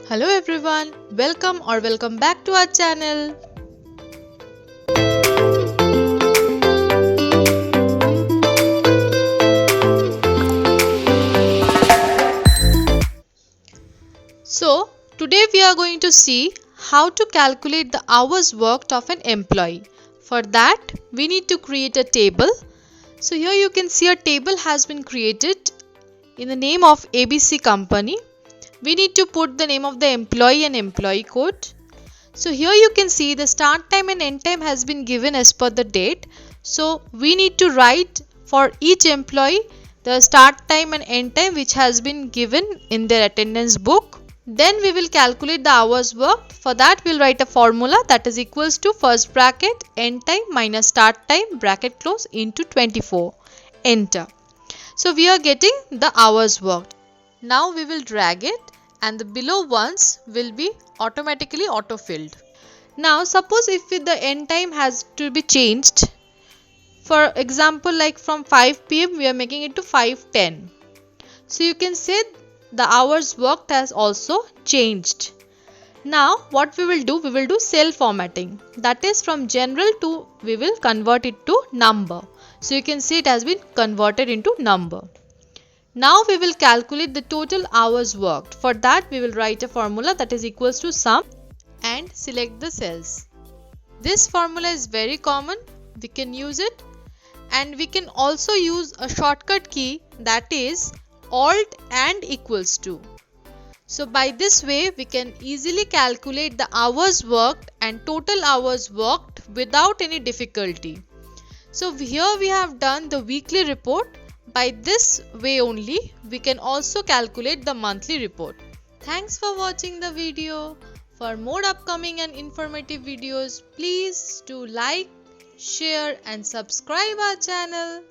Hello everyone, welcome back to our channel. So today we are going to see how to calculate the hours worked of an employee. For that we need to create a table. So here you can see a table has been created in the name of ABC company. We need to put the name of the employee and employee code. So here you can see the start time and end time has been given as per the date. So we need to write for each employee the start time and end time which has been given in their attendance book. Then we will calculate the hours worked. For that we will write a formula that is equals to first bracket end time minus start time bracket close into 24. Enter. So we are getting the hours worked. Now we will drag it and the below ones will be automatically auto-filled. Now suppose if the end time has to be changed. For example, like from 5 p.m. we are making it to 5:10. So you can say the hours worked has also changed. Now what we will do cell formatting. That is from general to we will convert it to number. So you can see it has been converted into number. Now we will calculate the total hours worked. For that we will write a formula that is equals to sum and select the cells. This formula is very common. We can use it and we can also use a shortcut key that is Alt and equals to. So by this way we can easily calculate the hours worked and total hours worked without any difficulty. So here we have done the weekly report. By this way only we can also calculate the monthly report. Thanks for watching the video. For more upcoming and informative videos, please do like, share and subscribe our channel.